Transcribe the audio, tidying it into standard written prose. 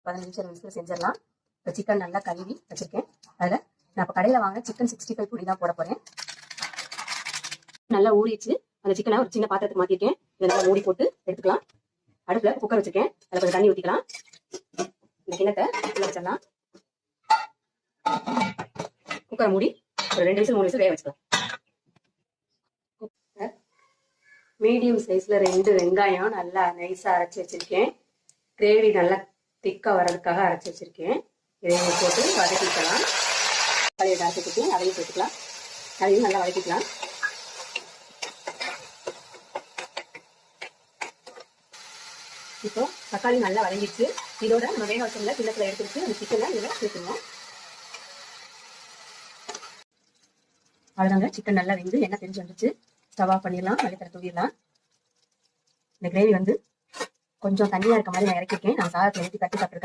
15 நிமிஷம் நிமிஷத்துல செஞ்சிடலாம். இப்போ சிக்கன் நல்லா கழுவி வச்சிருக்கேன். அதில் நான் இப்போ கடையில் வாங்க சிக்கன் 65 பொடி தான் போட போகிறேன். நல்லா ஊறிச்சு. அந்த சிக்கனை ஒரு சின்ன பாத்திரத்துக்கு மாற்றிருக்கேன். இதை நல்லா மூடி போட்டு எடுத்துக்கலாம். அடுப்பில் குக்கர் வச்சிருக்கேன். அதில் கொஞ்சம் தண்ணி ஊற்றிக்கலாம். இந்த கிண்ணத்தை உள்ள வச்சிடலாம். குக்கரை மூடி ஒரு 2 நிமிஷம் 3 நிமிஷம் வேக வச்சுக்கலாம். மீடியம் சைஸ்ல 2 வெங்காயம் நல்லா நைஸா அரைச்சி வச்சிருக்கேன். கிரேவி நல்லா திக்கா வர்றதுக்காக அரைச்சி வச்சிருக்கேன். இதையும் போட்டு வதக்கிக்கலாம். தக்காளியை அரைச்சி வச்சுருக்கேன், அதையும் சேர்த்துக்கலாம். அதையும் நல்லா வதக்கிக்கலாம். இப்போ தக்காளி நல்லா வதங்கிடுச்சு. இதோட நம்ம வேக வச்சோம்ல கிண்ணத்துல எடுத்துட்டு அந்த சிக்கனை இதில் சேர்த்துருவோம். அவ்வளோதாங்க, சிக்கன் நல்லா வெந்து எண்ணெய் தெரிஞ்சு வந்துச்சு. ஸ்டவ் ஆஃப் பண்ணிடலாம். மல்லித்தலை தூவிடலாம். இந்த கிரேவி வந்து கொஞ்சம் தண்ணியா இருக்க மாதிரி நான் இறக்கிருக்கேன். நான் சாதத்தில் ஊற்றி தட்டி சாப்பிட்டுருக்கேன்.